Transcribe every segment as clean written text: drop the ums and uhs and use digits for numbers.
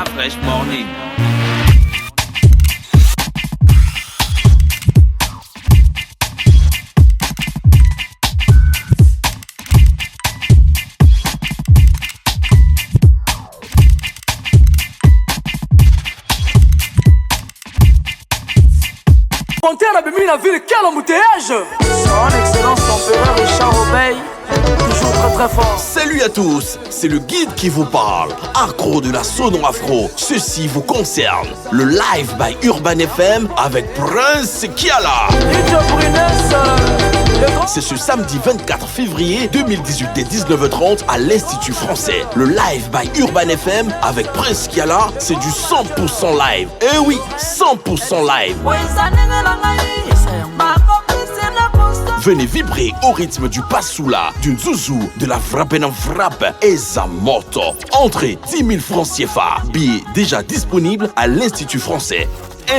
La Fresh Morning. Panthère a bémi la ville, quel embouteillage! Son excellence l'empereur Richard Obey, toujours très très fort. Salut à tous, c'est le guide qui vous parle. Accro de la sono afro, ceci vous concerne. Le live by Urban FM avec Prince Kiala. C'est ce samedi 24 février 2018 dès 19h30 à l'Institut français. Le live by Urban FM avec Prince Kiala, c'est du 100% live. Eh oui, 100% live. Venez vibrer au rythme du bassoula, du zouzou, de la frappe en frappe et Zamoto. Entrée 10 000 francs CFA. Billets déjà disponibles à l'Institut français.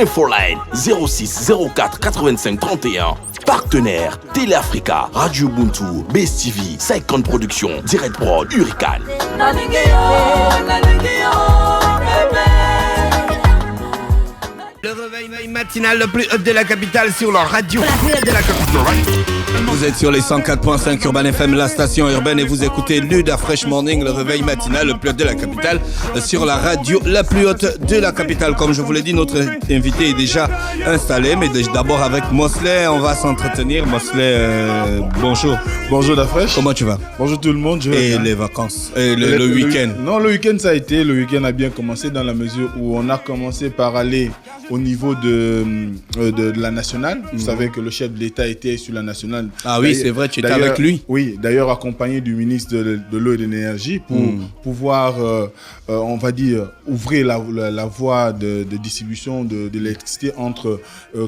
Infoline 06 04 85 31. Partenaires Télé Africa, Radio Ubuntu, Best TV, Saikon Productions, Direct Prod, Hurricane. Le réveil matinal le plus haut de la capitale sur la radio. La plus haute de la capitale. Vous êtes sur les 104.5 Urban FM, la station urbaine, et vous écoutez Luda Fresh Morning, le réveil matinal le plus haut de la capitale, sur la radio la plus haute de la capitale. Comme je vous l'ai dit, notre invité est déjà installé, mais d'abord avec Mosley, on va s'entretenir. Mosley, bonjour. Bonjour Da Fresh. Comment tu vas? Bonjour tout le monde. Et les vacances et le week-end? Non, le week-end ça a été. Le week-end a bien commencé dans la mesure où on a commencé par aller au niveau de la nationale. Vous savez que le chef de l'État était sur la nationale. Ah oui, c'est vrai, tu étais avec lui. Oui, d'ailleurs accompagné du ministre de l'eau et de l'énergie pour pouvoir, on va dire, ouvrir la voie de distribution de l'électricité entre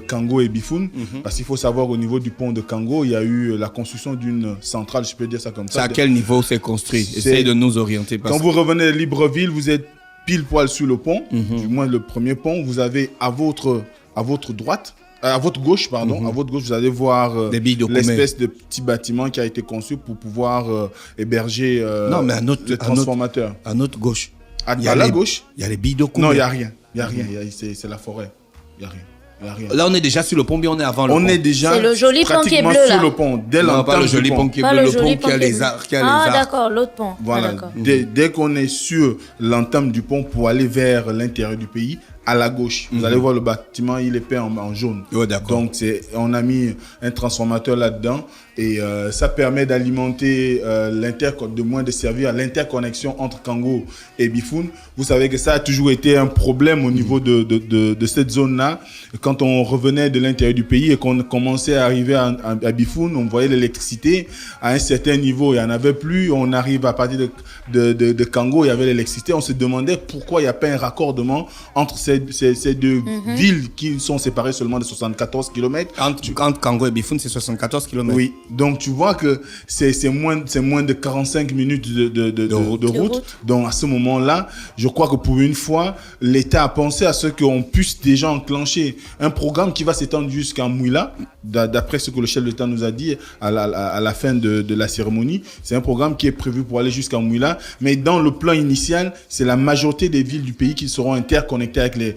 Kango et Bifoun. Parce qu'il faut savoir, au niveau du pont de Kango, il y a eu la construction d'une centrale, je peux dire ça comme ça. C'est à quel niveau c'est construit? Essayez de nous orienter. Quand vous revenez de Libreville, vous êtes pile poil sur le pont, du moins le premier pont. Vous avez à votre droite, à votre gauche, pardon, à votre gauche, vous allez voir l'espèce de petit bâtiment qui a été conçu pour pouvoir héberger le transformateur. À notre gauche. À la gauche, il y a les billes de Koumé. Non, il n'y a rien. Il n'y a rien. C'est la forêt. Il n'y a rien. Là, on est déjà sur le pont, mais on est avant le pont. On est déjà c'est le joli pont qui est bleu, sur là. le pont. Non, pas le joli pont qui est bleu, le pont qui a les arbres. Ah, d'accord, l'autre pont. Voilà. Ah, dès qu'on est sur l'entame du pont pour aller vers l'intérieur du pays, à la gauche, vous allez voir le bâtiment, il est peint en jaune. Oh, d'accord. Donc, on a mis un transformateur là-dedans et ça permet d'alimenter de servir à l'interconnexion entre Kango et Bifoun. Vous savez que ça a toujours été un problème au niveau de cette zone-là. Quand on revenait de l'intérieur du pays et qu'on commençait à arriver à Bifoun, on voyait l'électricité à un certain niveau, il n'y en avait plus. On arrive à partir de Kango, il y avait l'électricité. On se demandait pourquoi il n'y a pas un raccordement entre ces deux villes qui sont séparées seulement de 74 km. Entre Kango et Bifoun, c'est 74 km. Oui, donc tu vois que c'est moins de 45 minutes de route. Donc à ce moment-là, je crois que pour une fois, l'État a pensé à ce qu'on puisse déjà enclencher un programme qui va s'étendre jusqu'à Mouila, d'après ce que le chef de l'État nous a dit à la fin de la cérémonie. C'est un programme qui est prévu pour aller jusqu'à Mouila, mais dans le plan initial, c'est la majorité des villes du pays qui seront interconnectées avec les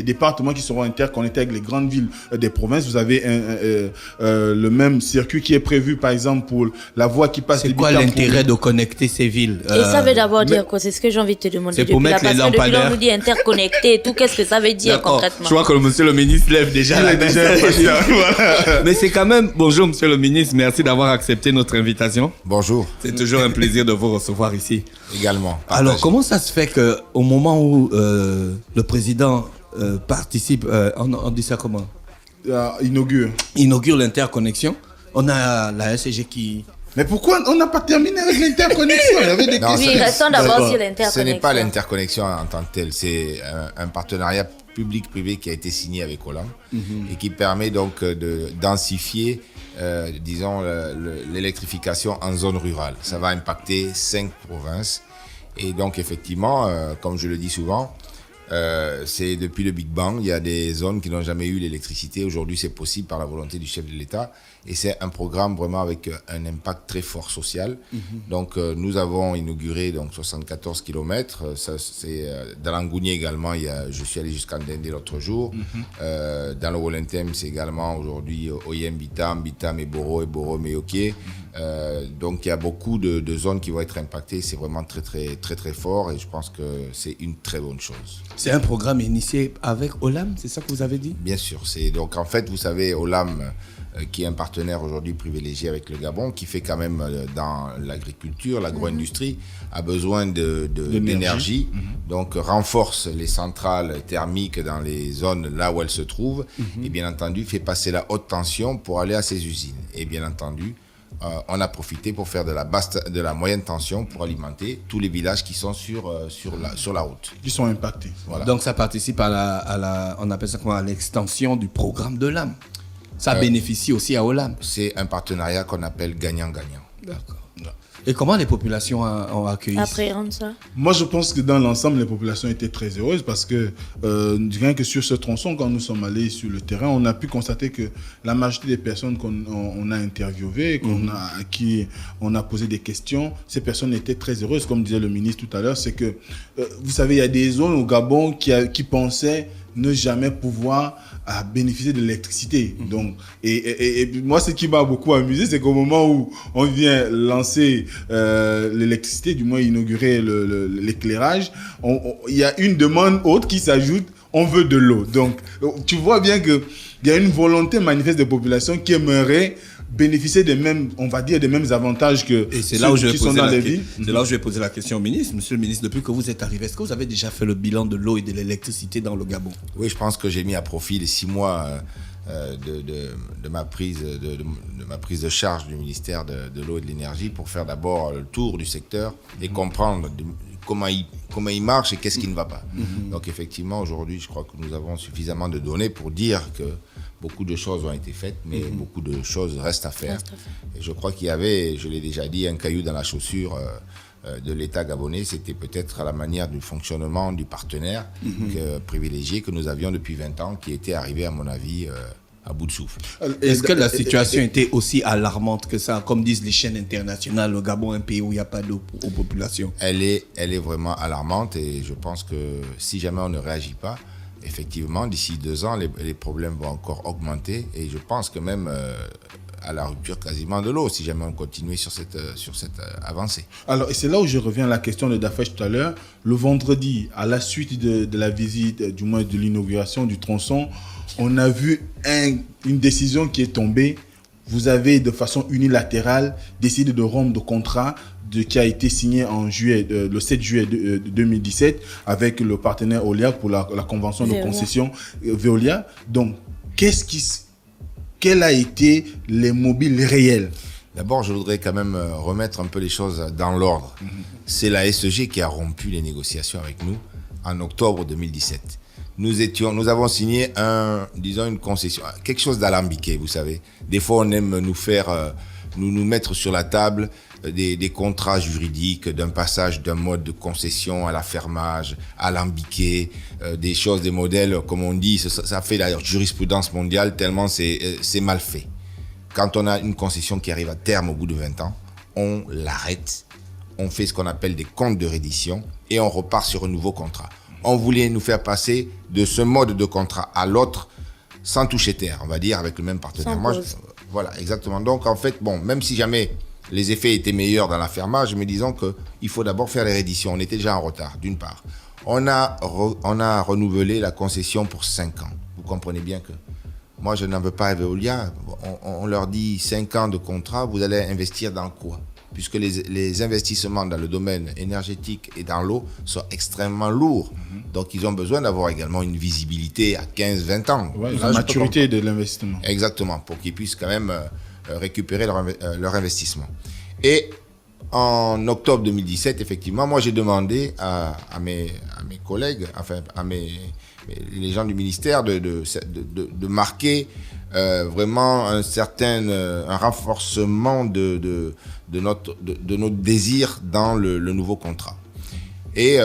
départements qui seront interconnectés avec les grandes villes des provinces. Vous avez le même circuit qui est prévu, par exemple, pour la voie qui passe. C'est quoi l'intérêt de connecter ces villes? Et ça veut d'abord dire quoi? C'est ce que j'ai envie de te demander. C'est pour mettre les lampadaires. On nous dit interconnecté et tout. Qu'est-ce que ça veut dire concrètement? Je vois que le monsieur le ministre lève déjà la main. Voilà. Mais c'est quand même... Bonjour monsieur le ministre, merci d'avoir accepté notre invitation. Bonjour. C'est toujours un plaisir de vous recevoir ici. Également. Alors, comment ça se fait qu'au moment où le président participe, on dit ça comment? Inaugure l'interconnexion, on a la SCG qui... Mais pourquoi on n'a pas terminé avec l'interconnexion? Il y avait des questions. Oui, restons d'abord sur l'interconnexion. Ce n'est pas l'interconnexion en tant que telle, c'est un partenariat public-privé qui a été signé avec Hollande et qui permet donc de densifier, disons, l'électrification en zone rurale. Ça va impacter 5 provinces et donc effectivement, comme je le dis souvent, C'est depuis le Big Bang, il y a des zones qui n'ont jamais eu l'électricité. Aujourd'hui, c'est possible par la volonté du chef de l'État. Et c'est un programme vraiment avec un impact très fort social. Donc, nous avons inauguré donc 74 km. Ça, c'est dans l'Angounier également. Je suis allé jusqu'à Ndende l'autre jour. Dans le Wolentem, c'est également aujourd'hui Oyem, Bitam et Boro, Meyoké. Donc, il y a beaucoup de zones qui vont être impactées. C'est vraiment très, très, très, très fort. Et je pense que c'est une très bonne chose. C'est un programme initié avec Olam, c'est ça que vous avez dit? Bien sûr. Donc, en fait, vous savez, Olam, qui est un partenaire aujourd'hui privilégié avec le Gabon, qui fait quand même dans l'agriculture, l'agro-industrie, a besoin d'énergie. Donc, renforce les centrales thermiques dans les zones là où elles se trouvent. Et bien entendu, fait passer la haute tension pour aller à ces usines. Et bien entendu, on a profité pour faire de la moyenne tension pour alimenter tous les villages qui sont sur la route. Qui sont impactés. Voilà. Donc ça participe on appelle ça comment, à l'extension du programme de l'âme. Ça bénéficie aussi à Olam. C'est un partenariat qu'on appelle gagnant-gagnant. D'accord. Et comment les populations ont accueilli ça? Moi, je pense que dans l'ensemble, les populations étaient très heureuses parce que rien que sur ce tronçon, quand nous sommes allés sur le terrain, on a pu constater que la majorité des personnes qu'on a interviewées, à qui on a posé des questions, ces personnes étaient très heureuses. Comme disait le ministre tout à l'heure, c'est que, vous savez, il y a des zones au Gabon qui pensaient ne jamais pouvoir bénéficier de l'électricité. Donc, et moi, ce qui m'a beaucoup amusé, c'est qu'au moment où on vient lancer l'électricité, du moins inaugurer l'éclairage, il y a une demande autre qui s'ajoute, on veut de l'eau. Donc, tu vois bien qu'il y a une volonté manifeste des populations qui aimeraient bénéficier des mêmes, on va dire, des mêmes avantages que ceux qui sont dans les villes. C'est là où je vais poser la question au ministre. Monsieur le ministre, depuis que vous êtes arrivé, est-ce que vous avez déjà fait le bilan de l'eau et de l'électricité dans le Gabon? Oui, je pense que j'ai mis à profit les 6 mois de ma prise de charge du ministère de l'eau et de l'énergie pour faire d'abord le tour du secteur et comprendre comment il marche et qu'est-ce qui ne va pas. Donc effectivement, aujourd'hui, je crois que nous avons suffisamment de données pour dire que beaucoup de choses ont été faites, mais beaucoup de choses restent à faire. Et je crois qu'il y avait, je l'ai déjà dit, un caillou dans la chaussure de l'État gabonais. C'était peut-être à la manière du fonctionnement du partenaire privilégié que nous avions depuis 20 ans, qui était arrivé, à mon avis, à bout de souffle. Est-ce que la situation était aussi alarmante que ça? Comme disent les chaînes internationales, le Gabon est un pays où il n'y a pas d'eau aux populations. Elle est vraiment alarmante et je pense que si jamais on ne réagit pas, effectivement, d'ici 2 ans, les problèmes vont encore augmenter et je pense que même à la rupture quasiment de l'eau, si jamais on continue sur cette avancée. Alors, et c'est là où je reviens à la question de Dafesh tout à l'heure. Le vendredi, à la suite de la visite, du moins de l'inauguration du tronçon, on a vu une décision qui est tombée. Vous avez, de façon unilatérale, décidé de rompre le contrat qui a été signé en juillet, le 7 juillet 2017 avec le partenaire Veolia pour la convention de concession Veolia. Donc, quel a été les mobiles réels? D'abord, je voudrais quand même remettre un peu les choses dans l'ordre. C'est la SEG qui a rompu les négociations avec nous en octobre 2017. Nous avons signé une concession, quelque chose d'alambiqué, vous savez. Des fois, on aime nous mettre sur la table des contrats juridiques d'un passage d'un mode de concession à l'affermage, alambiqué, des choses, des modèles, comme on dit, ça fait la jurisprudence mondiale tellement c'est mal fait. Quand on a une concession qui arrive à terme au bout de 20 ans, on l'arrête, on fait ce qu'on appelle des comptes de reddition et on repart sur un nouveau contrat. On voulait nous faire passer de ce mode de contrat à l'autre sans toucher terre, on va dire, avec le même partenaire. Voilà, exactement. Donc, en fait, même si jamais les effets étaient meilleurs dans l'affermage, mais disons qu'il faut d'abord faire les redditions. On était déjà en retard, d'une part. On a renouvelé la concession pour 5 ans. Vous comprenez bien que moi, je n'en veux pas à Veolia. On leur dit 5 ans de contrat, vous allez investir dans quoi? Puisque les investissements dans le domaine énergétique et dans l'eau sont extrêmement lourds. Donc, ils ont besoin d'avoir également une visibilité à 15-20 ans. Ouais, la maturité de l'investissement. Exactement, pour qu'ils puissent quand même récupérer leur investissement. Et en octobre 2017, effectivement, moi, j'ai demandé à mes collègues, enfin, les gens du ministère de marquer vraiment un renforcement de notre désir dans le nouveau contrat. Et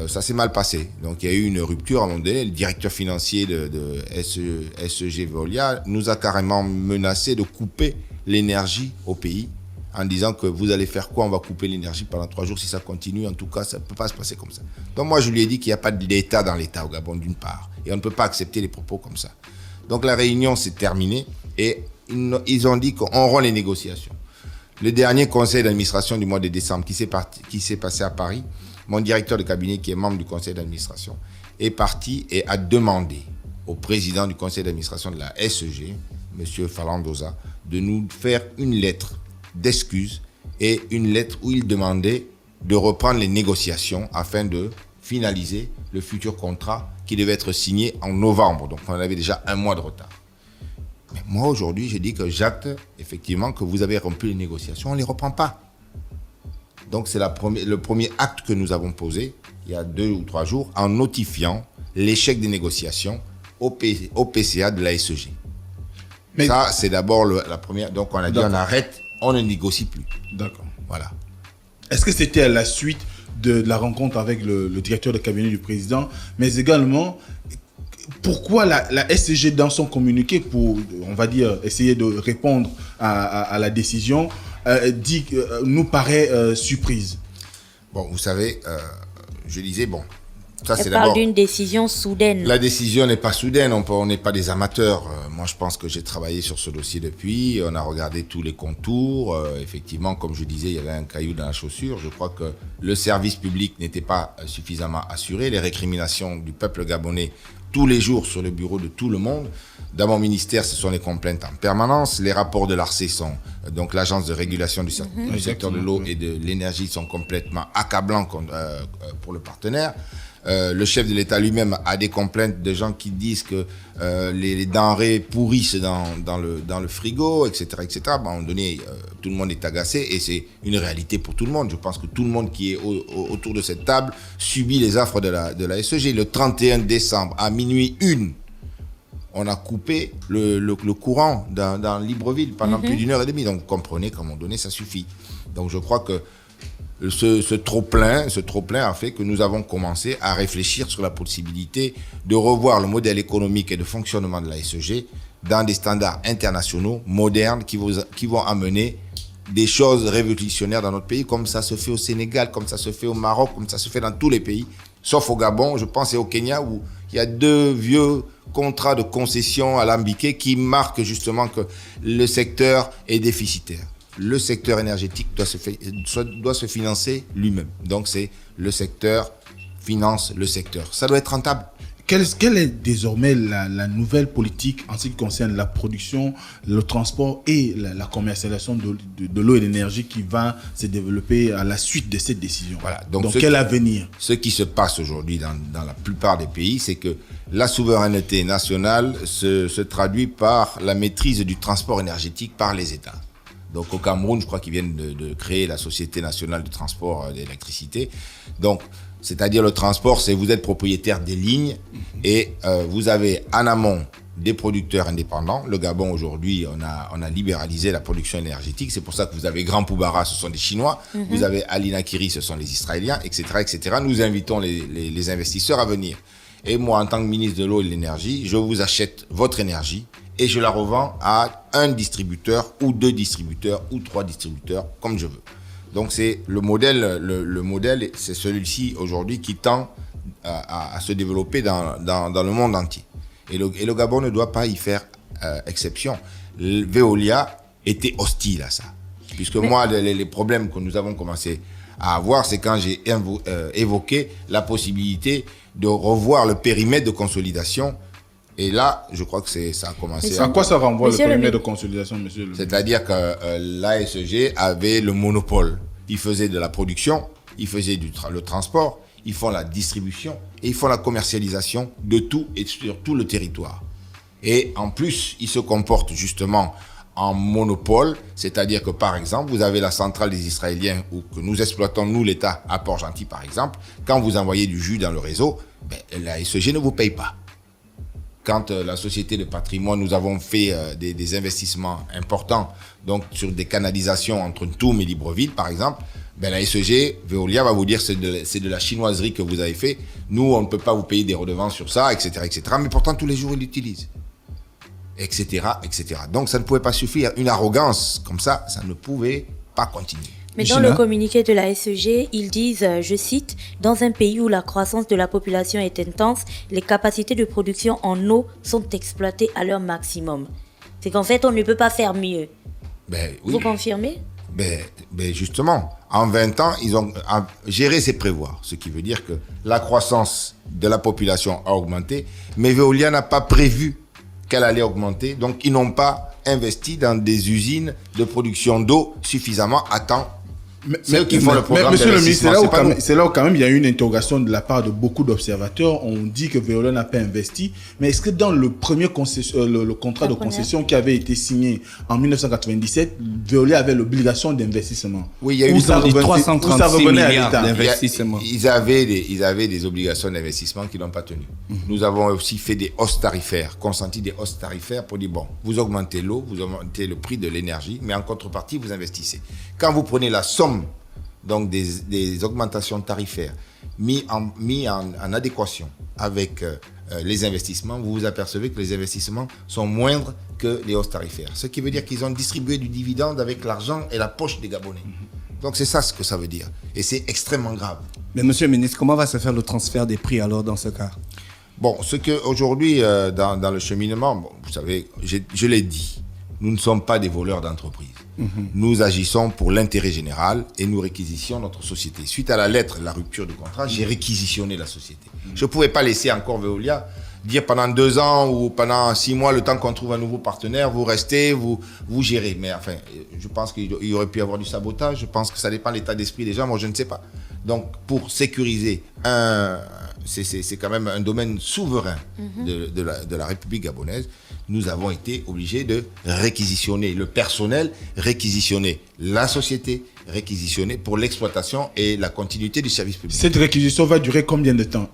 ça s'est mal passé. Donc, il y a eu une rupture à un moment donné. Le directeur financier de SEG Veolia nous a carrément menacé de couper l'énergie au pays en disant que vous allez faire quoi? On va couper l'énergie pendant 3 jours si ça continue. En tout cas, ça ne peut pas se passer comme ça. Donc, moi, je lui ai dit qu'il n'y a pas d'État dans l'État au Gabon, d'une part. Et on ne peut pas accepter les propos comme ça. Donc, la réunion s'est terminée et ils ont dit qu'on rend les négociations. Le dernier conseil d'administration du mois de décembre qui s'est passé à Paris, mon directeur de cabinet, qui est membre du conseil d'administration, est parti et a demandé au président du conseil d'administration de la SEG, M. Falandoza, de nous faire une lettre d'excuses et une lettre où il demandait de reprendre les négociations afin de finaliser le futur contrat qui devait être signé en novembre. Donc, on avait déjà 1 mois de retard. Mais moi, aujourd'hui, j'ai dit que j'acte effectivement que vous avez rompu les négociations. On ne les reprend pas. Donc, c'est le premier acte que nous avons posé, il y a 2 ou 3 jours, en notifiant l'échec des négociations au PCA de la SEG. Mais ça, c'est d'abord la première. Donc, on a dit, on arrête, on ne négocie plus. D'accord. Voilà. Est-ce que c'était à la suite de la rencontre avec le directeur de cabinet du président, mais également, pourquoi la SCG, dans son communiqué, pour, on va dire, essayer de répondre à la décision, nous paraît surprise? Bon, vous savez, je disais, bon, ça c'est Elle d'abord... parle d'une décision soudaine. La décision n'est pas soudaine, on n'est pas des amateurs. Moi, je pense que j'ai travaillé sur ce dossier depuis, on a regardé tous les contours. Effectivement, comme je disais, il y avait un caillou dans la chaussure. Je crois que le service public n'était pas suffisamment assuré. Les récriminations du peuple gabonais tous les jours sur le bureau de tout le monde. Dans mon ministère, ce sont les complaintes en permanence. Les rapports de l'ARCE sont, donc l'agence de régulation du secteur de l'eau et de l'énergie, sont complètement accablants pour le partenaire. Le chef de l'État lui-même a des complaintes de gens qui disent que les denrées pourrissent dans le frigo, etc., etc. À un moment donné, tout le monde est agacé et c'est une réalité pour tout le monde. Je pense que tout le monde qui est autour de cette table subit les affres de la SEG. Le 31 décembre, à minuit 1, on a coupé le courant dans Libreville pendant plus d'1 heure et demie. Donc, vous comprenez qu'à un moment donné, ça suffit. Donc, je crois que ce trop-plein a fait que nous avons commencé à réfléchir sur la possibilité de revoir le modèle économique et de fonctionnement de la SEG dans des standards internationaux, modernes, qui vont amener des choses révolutionnaires dans notre pays, comme ça se fait au Sénégal, comme ça se fait au Maroc, comme ça se fait dans tous les pays, sauf au Gabon, je pense, et au Kenya, où il y a 2 vieux contrats de concession alambiqués qui marquent justement que le secteur est déficitaire. Le secteur énergétique doit se financer lui-même. Donc, c'est le secteur finance le secteur. Ça doit être rentable. Quelle est désormais la nouvelle politique en ce qui concerne la production, le transport et la commercialisation de l'eau et de l'énergie qui va se développer à la suite de cette décision? Voilà. Donc quel avenir? Ce qui se passe aujourd'hui dans la plupart des pays, c'est que la souveraineté nationale se traduit par la maîtrise du transport énergétique par les États. Donc au Cameroun, je crois qu'ils viennent de créer la Société nationale de transport d'électricité. Donc, c'est-à-dire le transport, c'est vous êtes propriétaire des lignes et vous avez en amont des producteurs indépendants. Le Gabon, aujourd'hui, on a libéralisé la production énergétique. C'est pour ça que vous avez Grand Poubara, ce sont des Chinois. Vous avez Alina Kiri, ce sont les Israéliens, etc., etc. Nous invitons les investisseurs à venir. Et moi, en tant que ministre de l'eau et de l'énergie, je vous achète votre énergie et je la revends à un distributeur ou 2 distributeurs ou 3 distributeurs, comme je veux. Donc, c'est le modèle, c'est celui-ci aujourd'hui qui tend à se développer dans le monde entier. Et le Gabon ne doit pas y faire exception. Veolia était hostile à ça. Puisque moi, les problèmes que nous avons commencé à avoir, c'est quand j'ai évoqué la possibilité de revoir le périmètre de consolidation. Et là, je crois que ça a commencé. À quoi ça renvoie le périmètre de consolidation, monsieur le ministre? C'est-à-dire que l'ASEG avait le monopole. Ils faisaient de la production, ils faisaient le transport, ils font la distribution et ils font la commercialisation de tout et sur tout le territoire. Et en plus, ils se comportent justement en monopole, c'est-à-dire que par exemple, vous avez la centrale des Israéliens ou que nous exploitons, nous l'État, à Port-Gentil par exemple. Quand vous envoyez du jus dans le réseau, l'ASEG ne vous paye pas. Quand la société de patrimoine, nous avons fait des investissements importants donc sur des canalisations entre Ntoum et Libreville, par exemple, Ben, la SEG, Veolia va vous dire c'est de la chinoiserie que vous avez fait. Nous, on ne peut pas vous payer des redevances sur ça, etc., etc. Mais pourtant, tous les jours, ils l'utilisent. Etc., etc. Donc, ça ne pouvait pas suffire. Une arrogance comme ça ne pouvait pas continuer. Mais dans le communiqué de la SEG, ils disent, je cite, « Dans un pays où la croissance de la population est intense, les capacités de production en eau sont exploitées à leur maximum. » C'est qu'en fait, on ne peut pas faire mieux. Ben, oui. Vous confirmez ? Ben justement, en 20 ans, ils ont géré, c'est prévoir. Ce qui veut dire que la croissance de la population a augmenté, mais Veolia n'a pas prévu qu'elle allait augmenter. Donc, ils n'ont pas investi dans des usines de production d'eau suffisamment à temps. C'est eux qui font le programme Monsieur le ministre, d'investissement. c'est là où quand même il y a eu une interrogation de la part de beaucoup d'observateurs. On dit que Veolia n'a pas investi. Mais est-ce que dans le premier le contrat de concession qui avait été signé en 1997, Veolia avait l'obligation d'investissement? Oui, il y a eu 336 milliards d'investissement. Ils avaient des obligations d'investissement qu'ils n'ont pas tenues. Nous avons aussi fait des hausses tarifaires, consenti des hausses tarifaires pour dire, bon, vous augmentez l'eau, vous augmentez le prix de l'énergie, mais en contrepartie, vous investissez. Quand vous prenez la somme donc des augmentations tarifaires mis en adéquation avec les investissements, vous vous apercevez que les investissements sont moindres que les hausses tarifaires. Ce qui veut dire qu'ils ont distribué du dividende avec l'argent et la poche des Gabonais. Donc c'est ça ce que ça veut dire. Et c'est extrêmement grave. Mais monsieur le ministre, comment va se faire le transfert des prix alors dans ce cas? Bon, ce qu'aujourd'hui, dans le cheminement, bon, vous savez, je l'ai dit, nous ne sommes pas des voleurs d'entreprise. Nous agissons pour l'intérêt général et nous réquisitionnons notre société. Suite à la lettre, la rupture du contrat, j'ai réquisitionné la société. Je ne pouvais pas laisser encore Veolia dire pendant 2 ans ou pendant 6 mois, le temps qu'on trouve un nouveau partenaire, vous restez, vous gérez. Mais enfin, je pense qu'il y aurait pu y avoir du sabotage. Je pense que ça dépend de l'état d'esprit des gens. Moi, je ne sais pas. Donc, pour sécuriser c'est quand même un domaine souverain de la République gabonaise. Nous avons été obligés de réquisitionner le personnel, réquisitionner la société, réquisitionner pour l'exploitation et la continuité du service public. Cette réquisition va durer combien de temps?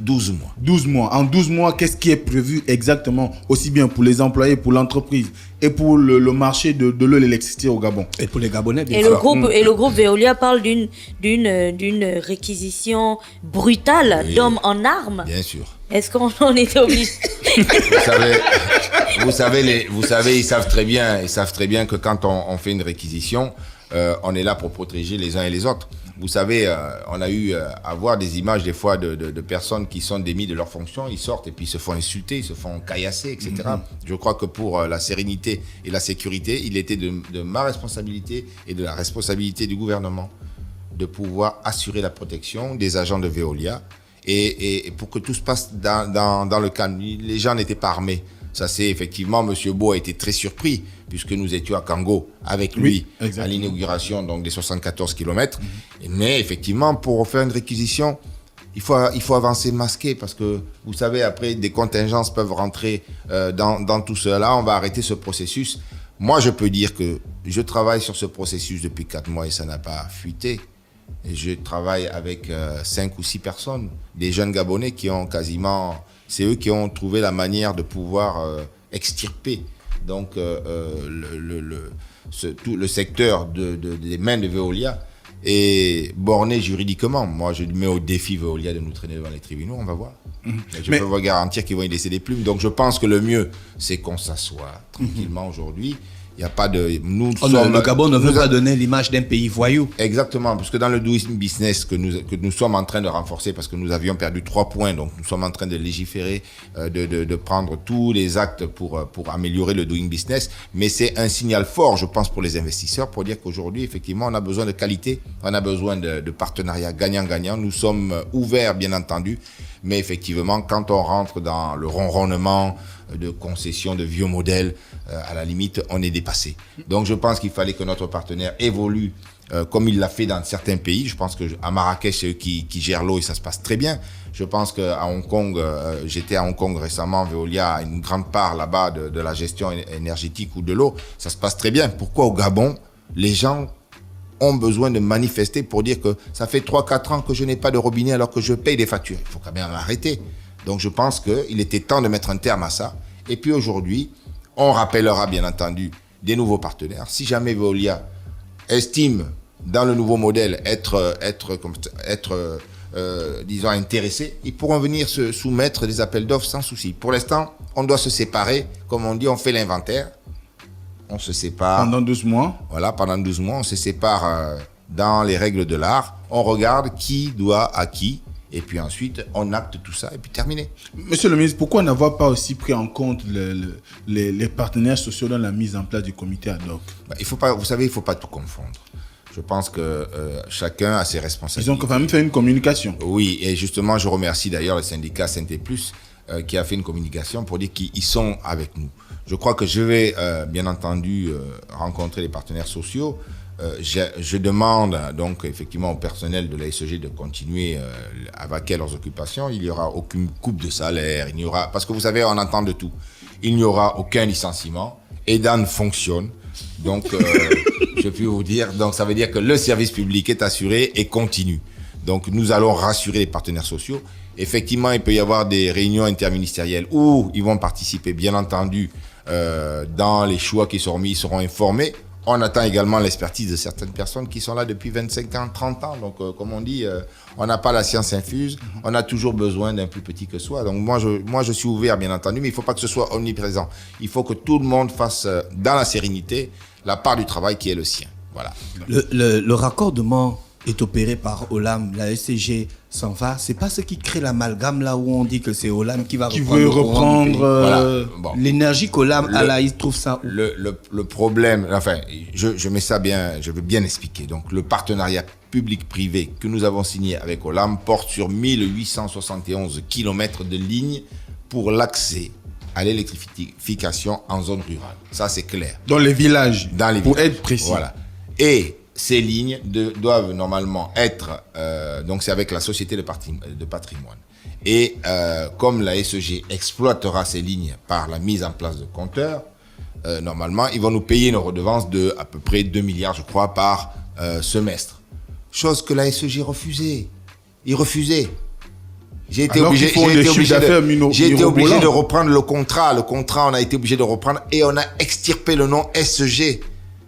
12 mois. 12 mois. En 12 mois, qu'est-ce qui est prévu exactement, aussi bien pour les employés, pour l'entreprise et pour le marché de l'eau et l'électricité au Gabon? Et pour les Gabonais, bien sûr. Et le groupe Veolia parle d'une réquisition brutale d'hommes en armes. Bien sûr. Est-ce qu'on en était obligé? Vous savez, ils savent très bien que quand on fait une réquisition, on est là pour protéger les uns et les autres. Vous savez, on a eu à voir des images des fois de personnes qui sont démis de leur fonction, ils sortent et puis ils se font insulter, ils se font caillasser, etc. Je crois que pour la sérénité et la sécurité, il était de ma responsabilité et de la responsabilité du gouvernement de pouvoir assurer la protection des agents de Veolia et pour que tout se passe dans le calme. Les gens n'étaient pas armés. Ça, c'est effectivement, M. Beau a été très surpris, puisque nous étions à Kango avec lui à l'inauguration donc, des 74 km. Mais effectivement, pour faire une réquisition, il faut avancer masqué, parce que, vous savez, après, des contingences peuvent rentrer dans tout cela. On va arrêter ce processus. Moi, je peux dire que je travaille sur ce processus depuis 4 mois et ça n'a pas fuité. Et je travaille avec 5 ou 6 personnes, des jeunes Gabonais qui ont quasiment... C'est eux qui ont trouvé la manière de pouvoir extirper donc, tout le secteur des mains de Veolia et borné juridiquement. Moi, je mets au défi Veolia de nous traîner devant les tribunaux, on va voir. Je peux vous garantir qu'ils vont y laisser des plumes. Donc, je pense que le mieux, c'est qu'on s'assoie tranquillement aujourd'hui. Il n'y a pas de... le Gabon ne veut pas donner l'image d'un pays voyou. Exactement, parce que dans le doing business que nous sommes en train de renforcer, parce que nous avions perdu 3 points, donc nous sommes en train de légiférer, de prendre tous les actes pour améliorer le doing business, mais c'est un signal fort, je pense, pour les investisseurs, pour dire qu'aujourd'hui, effectivement, on a besoin de qualité, on a besoin de partenariats gagnant-gagnant. Nous sommes ouverts, bien entendu, mais effectivement, quand on rentre dans le ronronnement de concessions de vieux modèles, à la limite, on est dépassé. Donc, je pense qu'il fallait que notre partenaire évolue comme il l'a fait dans certains pays. Je pense qu'à Marrakech, c'est eux qui gèrent l'eau et ça se passe très bien. Je pense qu'à Hong Kong, j'étais à Hong Kong récemment, Veolia a une grande part là-bas de la gestion énergétique ou de l'eau. Ça se passe très bien. Pourquoi au Gabon, les gens ont besoin de manifester pour dire que ça fait 3-4 ans que je n'ai pas de robinet alors que je paye des factures? Il faut quand même arrêter. Donc, je pense qu'il était temps de mettre un terme à ça. Et puis aujourd'hui, on rappellera bien entendu des nouveaux partenaires. Si jamais Veolia estime dans le nouveau modèle, disons, intéressés, ils pourront venir se soumettre des appels d'offres sans souci. Pour l'instant, on doit se séparer. Comme on dit, on fait l'inventaire. On se sépare. Pendant 12 mois. Voilà, pendant 12 mois, on se sépare dans les règles de l'art. On regarde qui doit à qui. Et puis ensuite, on acte tout ça et puis terminé. Monsieur le ministre, pourquoi n'avoir pas aussi pris en compte les partenaires sociaux dans la mise en place du comité ad hoc? Vous savez, il ne faut pas tout confondre. Je pense que chacun a ses responsabilités. Ils ont quand même fait une communication. Oui, et justement, je remercie d'ailleurs le syndicat Synthé Plus qui a fait une communication pour dire qu'ils sont avec nous. Je crois que je vais, bien entendu, rencontrer les partenaires sociaux. Je demande donc effectivement au personnel de la SEG de continuer à vaquer à leurs occupations. Il n'y aura aucune coupe de salaire, parce que vous savez, on entend de tout. Il n'y aura aucun licenciement. EDAN fonctionne. Donc, je peux vous dire, donc ça veut dire que le service public est assuré et continue. Donc, nous allons rassurer les partenaires sociaux. Effectivement, il peut y avoir des réunions interministérielles où ils vont participer, bien entendu, dans les choix qui seront mis, ils seront informés. On attend également l'expertise de certaines personnes qui sont là depuis 25 ans, 30 ans. Donc, comme on dit, on n'a pas la science infuse. On a toujours besoin d'un plus petit que soi. Donc, moi, je suis ouvert, bien entendu, mais il ne faut pas que ce soit omniprésent. Il faut que tout le monde fasse, dans la sérénité, la part du travail qui est le sien. Voilà. Le raccordement est opéré par Olam, la SCG s'en va. C'est pas ce qui crée l'amalgame là où on dit que c'est Olam qui va reprendre l'énergie qu'Olam a là, il trouve ça. Le problème, enfin, je mets ça bien, je veux bien expliquer. Donc, le partenariat public-privé que nous avons signé avec Olam porte sur 1871 km de lignes pour l'accès à l'électrification en zone rurale. Ça, c'est clair. Dans les villages, pour être précis. Voilà. Et ces lignes doivent normalement être, donc c'est avec la société de patrimoine. Et comme la SEG exploitera ces lignes par la mise en place de compteurs, normalement, ils vont nous payer une redevance de à peu près 2 milliards, je crois, par semestre. Chose que la SEG refusait. Ils refusaient. J'ai été obligé de reprendre le contrat. Le contrat, on a été obligé de reprendre et on a extirpé le nom SEG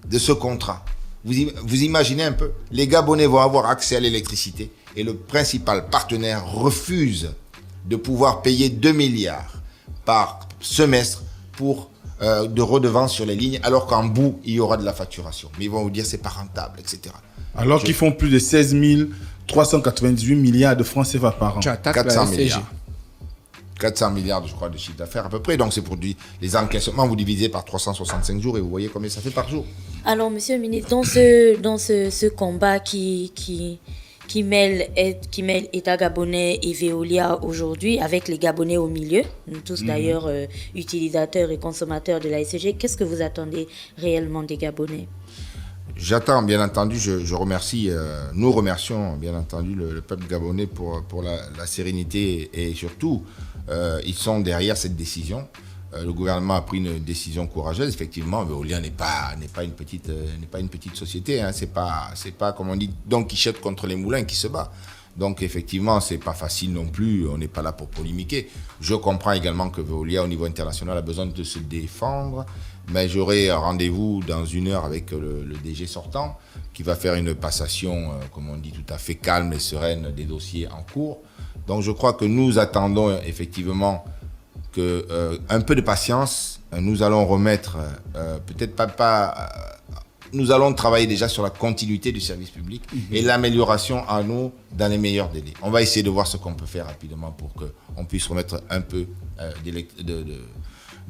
de ce contrat. Vous imaginez un peu, les Gabonais vont avoir accès à l'électricité et le principal partenaire refuse de pouvoir payer 2 milliards par semestre pour de redevances sur les lignes, alors qu'en bout, il y aura de la facturation. Mais ils vont vous dire c'est pas rentable, etc. Alors qu'ils font plus de 16 398 milliards de francs CFA par an. 400 milliards. 400 milliards, je crois, de chiffre d'affaires à peu près. Donc, c'est pour les encaissements, vous divisez par 365 jours et vous voyez combien ça fait par jour. Alors, monsieur le ministre, dans ce combat qui mêle État gabonais et Veolia aujourd'hui, avec les Gabonais au milieu, nous tous d'ailleurs utilisateurs et consommateurs de la SEG, qu'est-ce que vous attendez réellement des Gabonais ? J'attends, bien entendu, je remercie, nous remercions, bien entendu, le peuple gabonais pour la sérénité et surtout, ils sont derrière cette décision. Le gouvernement a pris une décision courageuse. Effectivement, Veolia n'est pas une petite société. Hein. C'est pas comme on dit Don Quichotte contre les moulins qui se bat. Donc effectivement, c'est pas facile non plus. On n'est pas là pour polémiquer. Je comprends également que Veolia, au niveau international, a besoin de se défendre. Mais j'aurai un rendez-vous dans 1 heure avec le DG sortant qui va faire une passation, comme on dit, tout à fait calme et sereine des dossiers en cours. Donc je crois que nous attendons effectivement un peu de patience. Nous allons remettre, peut-être pas nous allons travailler déjà sur la continuité du service public et l'amélioration à nous dans les meilleurs délais. On va essayer de voir ce qu'on peut faire rapidement pour qu'on puisse remettre un peu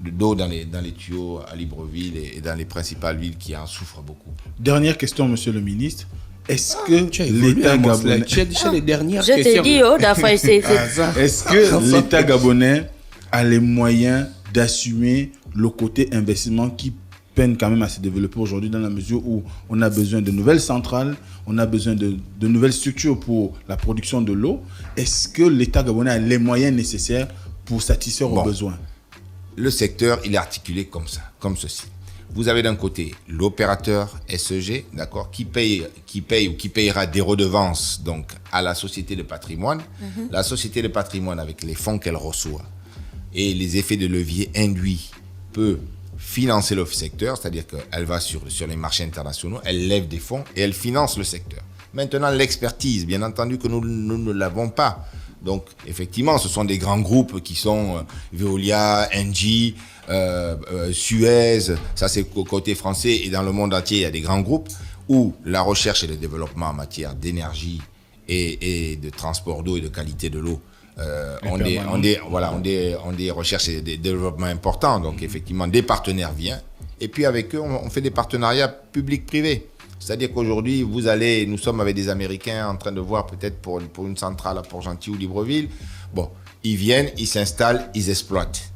d'eau dans les tuyaux à Libreville et dans les principales villes qui en souffrent beaucoup. Dernière question, monsieur le ministre. Est-ce que l'État gabonais... Tu as dit les dernières questions. Je t'ai dit, d'après Est-ce que l'État gabonais a les moyens d'assumer le côté investissement qui peine quand même à se développer aujourd'hui, dans la mesure où on a besoin de nouvelles centrales, on a besoin de nouvelles structures pour la production de l'eau? Est-ce que l'État gabonais a les moyens nécessaires pour satisfaire aux besoins? Le secteur, il est articulé comme ça, comme ceci. Vous avez d'un côté l'opérateur SEG, d'accord, qui paye ou qui payera des redevances donc à la société de patrimoine. La société de patrimoine, avec les fonds qu'elle reçoit et les effets de levier induits, peut financer le secteur, c'est-à-dire qu'elle va sur les marchés internationaux, elle lève des fonds et elle finance le secteur. Maintenant, l'expertise, bien entendu que nous ne l'avons pas. Donc, effectivement, ce sont des grands groupes qui sont Veolia, Engie, Suez, ça c'est côté français, et dans le monde entier, il y a des grands groupes où la recherche et le développement en matière d'énergie et de transport d'eau et de qualité de l'eau ont des recherches et des développements importants. Donc, effectivement, des partenaires viennent. Et puis, avec eux, on fait des partenariats publics-privés. C'est-à-dire qu'aujourd'hui, nous sommes avec des Américains en train de voir peut-être pour une centrale à Port-Gentil ou Libreville. Bon, ils viennent, ils s'installent, ils exploitent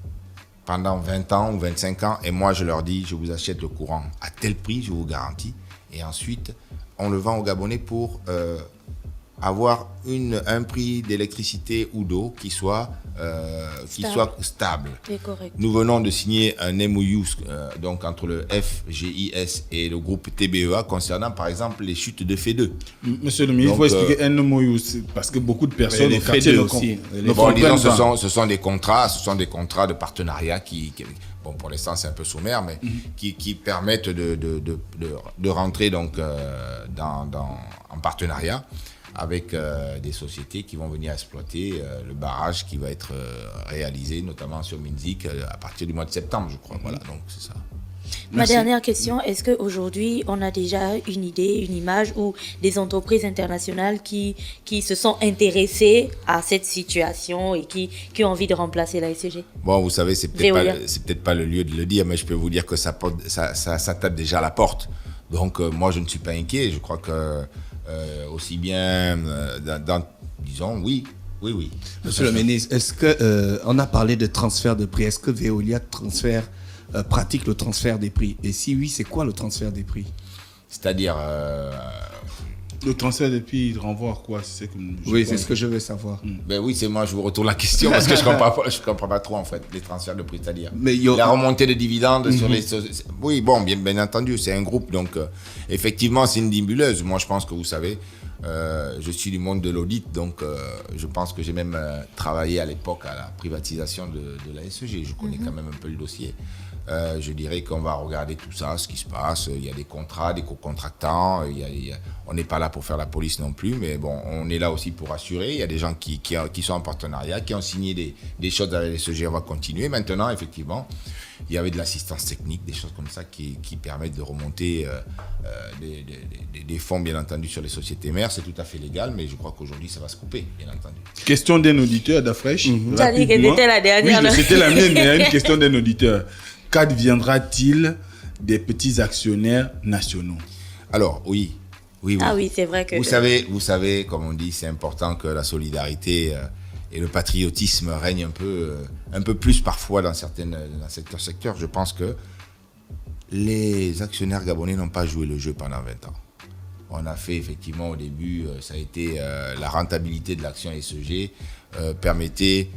pendant 20 ans ou 25 ans. Et moi, je leur dis, je vous achète le courant à tel prix, je vous garantis. Et ensuite, on le vend aux Gabonais pour avoir un prix d'électricité ou d'eau qui soit stable. Nous venons de signer un MOU donc entre le FGIS et le groupe TBEA concernant par exemple les chutes de FE2. Monsieur le ministre, il faut expliquer un MOU parce que beaucoup de personnes les FE2 aussi. Ce sont des contrats de partenariat qui bon, pour l'instant c'est un peu sommaire, mais qui permettent de rentrer donc en partenariat avec des sociétés qui vont venir exploiter le barrage qui va être réalisé, notamment sur Minzik, à partir du mois de septembre, je crois. Voilà, donc c'est ça. Ma dernière question, est-ce qu'aujourd'hui, on a déjà une idée, une image ou des entreprises internationales qui se sont intéressées à cette situation et qui ont envie de remplacer la SEG? Bon, vous savez, c'est peut-être pas le lieu de le dire, mais je peux vous dire que ça tape déjà à la porte. Donc, moi, je ne suis pas inquiet. Je crois que aussi bien disons oui. Monsieur le ministre, est-ce que on a parlé de transfert de prix? Est-ce que Veolia pratique le transfert des prix? Et si oui, c'est quoi le transfert des prix? C'est-à-dire le transfert des prix, il renvoie à quoi? C'est ce que je veux savoir. Ben oui, c'est moi, je vous retourne la question parce que je comprends pas trop en fait les transferts de prix, c'est-à-dire la remontée de dividendes sur les... Oui, bon, bien entendu, c'est un groupe, donc effectivement, c'est une nébuleuse. Moi, je pense que vous savez, je suis du monde de l'audit, donc je pense que j'ai même travaillé à l'époque à la privatisation de la SEG. Je connais quand même un peu le dossier. Je dirais qu'on va regarder tout ça, ce qui se passe. Il y a des contrats, des co-contractants. On n'est pas là pour faire la police non plus, mais bon, on est là aussi pour assurer. Il y a des gens qui sont en partenariat, qui ont signé des choses avec les SEG. On va continuer. Maintenant, effectivement, il y avait de l'assistance technique, des choses comme ça qui permettent de remonter des fonds, bien entendu, sur les sociétés mères. C'est tout à fait légal, mais je crois qu'aujourd'hui, ça va se couper, bien entendu. Question d'un auditeur d'Afresh. Tu as dit que c'était la dernière. Oui, c'était la mienne, mais il y a une question d'un auditeur. Qu'adviendra-t-il des petits actionnaires nationaux? Alors, oui. Ah oui, c'est vrai que... Vous savez, comme on dit, c'est important que la solidarité et le patriotisme règnent un peu plus parfois dans certains secteurs. Je pense que les actionnaires gabonais n'ont pas joué le jeu pendant 20 ans. On a fait effectivement au début, ça a été la rentabilité de l'action SEG permettait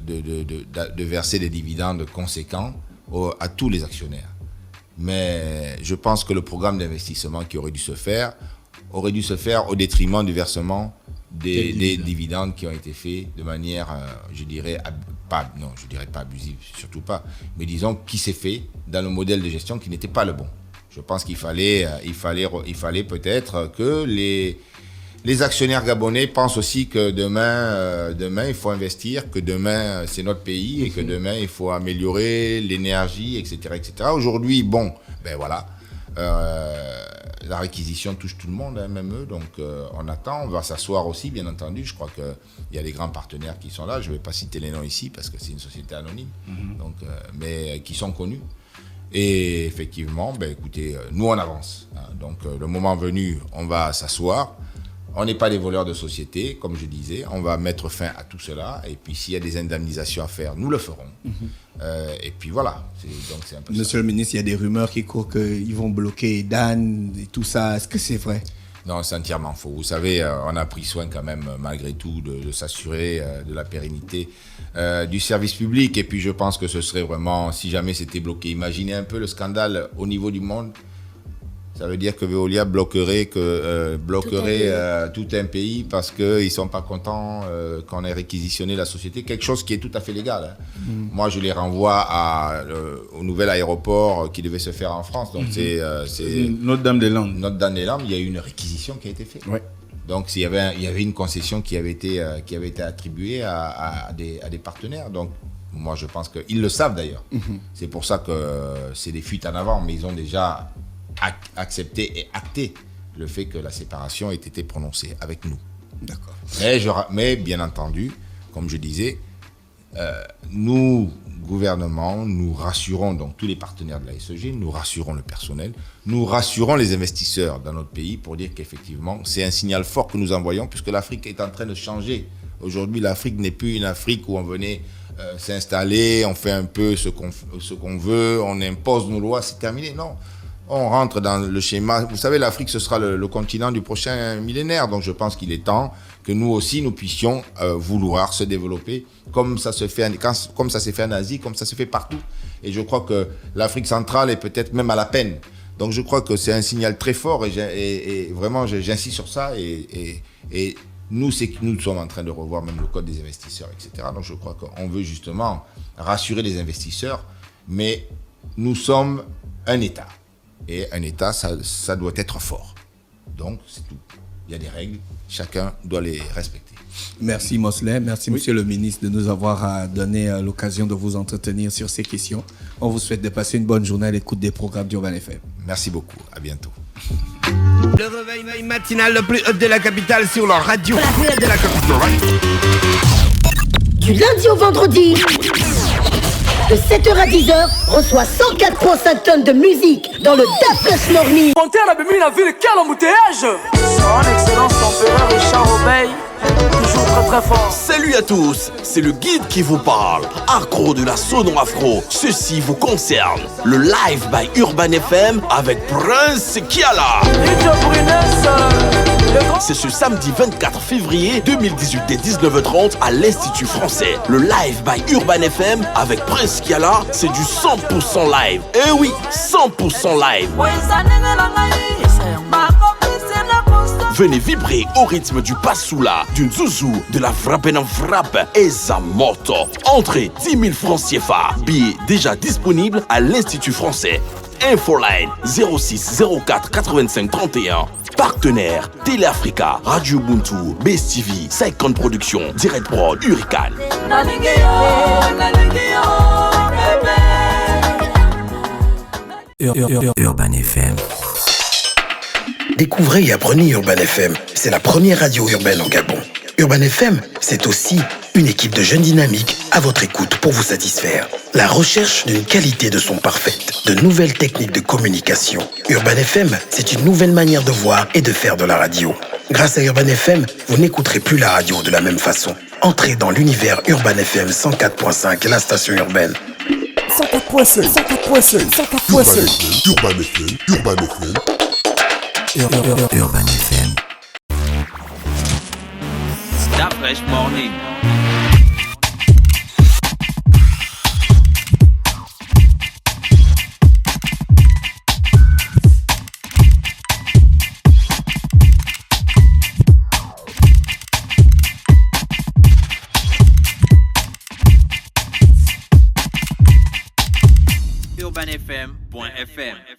de verser des dividendes conséquents à tous les actionnaires. Mais je pense que le programme d'investissement qui aurait dû se faire au détriment du versement des dividendes qui ont été faits de manière, je dirais pas abusive, surtout pas, mais disons qui s'est fait dans le modèle de gestion qui n'était pas le bon. Je pense qu'il fallait peut-être que les actionnaires gabonais pensent aussi que demain il faut investir, que demain c'est notre pays et que demain il faut améliorer l'énergie, etc., etc. Aujourd'hui, bon, ben voilà, la réquisition touche tout le monde, hein, même eux, donc on attend, on va s'asseoir aussi, bien entendu. Je crois qu'il y a des grands partenaires qui sont là, je ne vais pas citer les noms ici parce que c'est une société anonyme, donc, mais qui sont connus. Et effectivement, ben écoutez, nous on avance, hein, donc le moment venu, on va s'asseoir. On n'est pas des voleurs de société, comme je disais. On va mettre fin à tout cela. Et puis, s'il y a des indemnisations à faire, nous le ferons. Et puis, voilà. C'est un peu Monsieur le ministre, il y a des rumeurs qui courent qu'ils vont bloquer Dan et tout ça. Est-ce que c'est vrai? Non, c'est entièrement faux. Vous savez, on a pris soin quand même, malgré tout, de s'assurer de la pérennité du service public. Et puis, je pense que ce serait vraiment, si jamais c'était bloqué, imaginez un peu le scandale au niveau du monde. Ça veut dire que Veolia bloquerait tout un pays parce qu'ils ne sont pas contents qu'on ait réquisitionné la société. Quelque chose qui est tout à fait légal. Hein. Moi, je les renvoie au nouvel aéroport qui devait se faire en France. Donc, c'est Notre-Dame-des-Landes. Notre-Dame-des-Landes, il y a eu une réquisition qui a été faite. Ouais. Donc, il y avait une concession qui avait été attribuée à des partenaires. Donc, moi, je pense qu'ils le savent d'ailleurs. C'est pour ça que c'est des fuites en avant, mais ils ont déjà accepté et acté le fait que la séparation ait été prononcée avec nous. D'accord. Mais bien entendu, comme je disais, nous, gouvernement, nous rassurons donc tous les partenaires de la SEG, nous rassurons le personnel, nous rassurons les investisseurs dans notre pays pour dire qu'effectivement, c'est un signal fort que nous envoyons puisque l'Afrique est en train de changer. Aujourd'hui, l'Afrique n'est plus une Afrique où on venait s'installer, on fait un peu ce qu'on veut, on impose nos lois, c'est terminé. Non. On rentre dans le schéma. Vous savez, l'Afrique, ce sera le continent du prochain millénaire. Donc, je pense qu'il est temps que nous aussi, nous puissions vouloir se développer comme ça se fait, comme ça s'est fait en Asie, comme ça se fait partout. Et je crois que l'Afrique centrale est peut-être même à la peine. Donc, je crois que c'est un signal très fort et vraiment, j'insiste sur ça. Et nous, c'est que nous sommes en train de revoir même le code des investisseurs, etc. Donc, je crois qu'on veut justement rassurer les investisseurs. Mais nous sommes un État. Et un État, ça doit être fort. Donc, c'est tout. Il y a des règles, chacun doit les respecter. Merci Mosley, merci Monsieur le ministre de nous avoir donné l'occasion de vous entretenir sur ces questions. On vous souhaite de passer une bonne journée à l'écoute des programmes d'Urban FM. Merci beaucoup, à bientôt. Le réveil matinal le plus haut de la capitale sur la radio. La plus haute de la capitale. Du lundi au vendredi, de 7h à 10h, reçoit 104,5 tonnes de musique dans le Da Fresh Morning. Monter la bébé la ville, quel embouteillage! Son excellence l'empereur Richard Obey, toujours très très fort. Salut à tous, c'est le guide qui vous parle. Accro de la sono afro, ceci vous concerne. Le live by Urban FM avec Prince Kiala. C'est ce samedi 24 février 2018 dès 19h30 à l'Institut français. Le live by Urban FM avec Prince Kiala, c'est du 100% live. Eh oui, 100% live. Venez vibrer au rythme du Passoula, du Nzouzou, de la Frappena Frappe et Zamoto. Entrée 10 000 francs CFA. Billets déjà disponibles à l'Institut français. Infoline 06 04 85 31. Partenaires Télé Africa, Radio Ubuntu, Best TV, Saikon Production, Direct Prod, Hurricane. Urban FM. Découvrez et apprenez Urban FM. C'est la première radio urbaine au Gabon. Urban FM, c'est aussi une équipe de jeunes dynamiques à votre écoute pour vous satisfaire. La recherche d'une qualité de son parfaite, de nouvelles techniques de communication. Urban FM, c'est une nouvelle manière de voir et de faire de la radio. Grâce à Urban FM, vous n'écouterez plus la radio de la même façon. Entrez dans l'univers Urban FM 104.5, la station urbaine. 104.5, 104.5, 104.5. Urban FM, Urban FM. Urban FM. Da Fresh Morning. UrbanFM.fm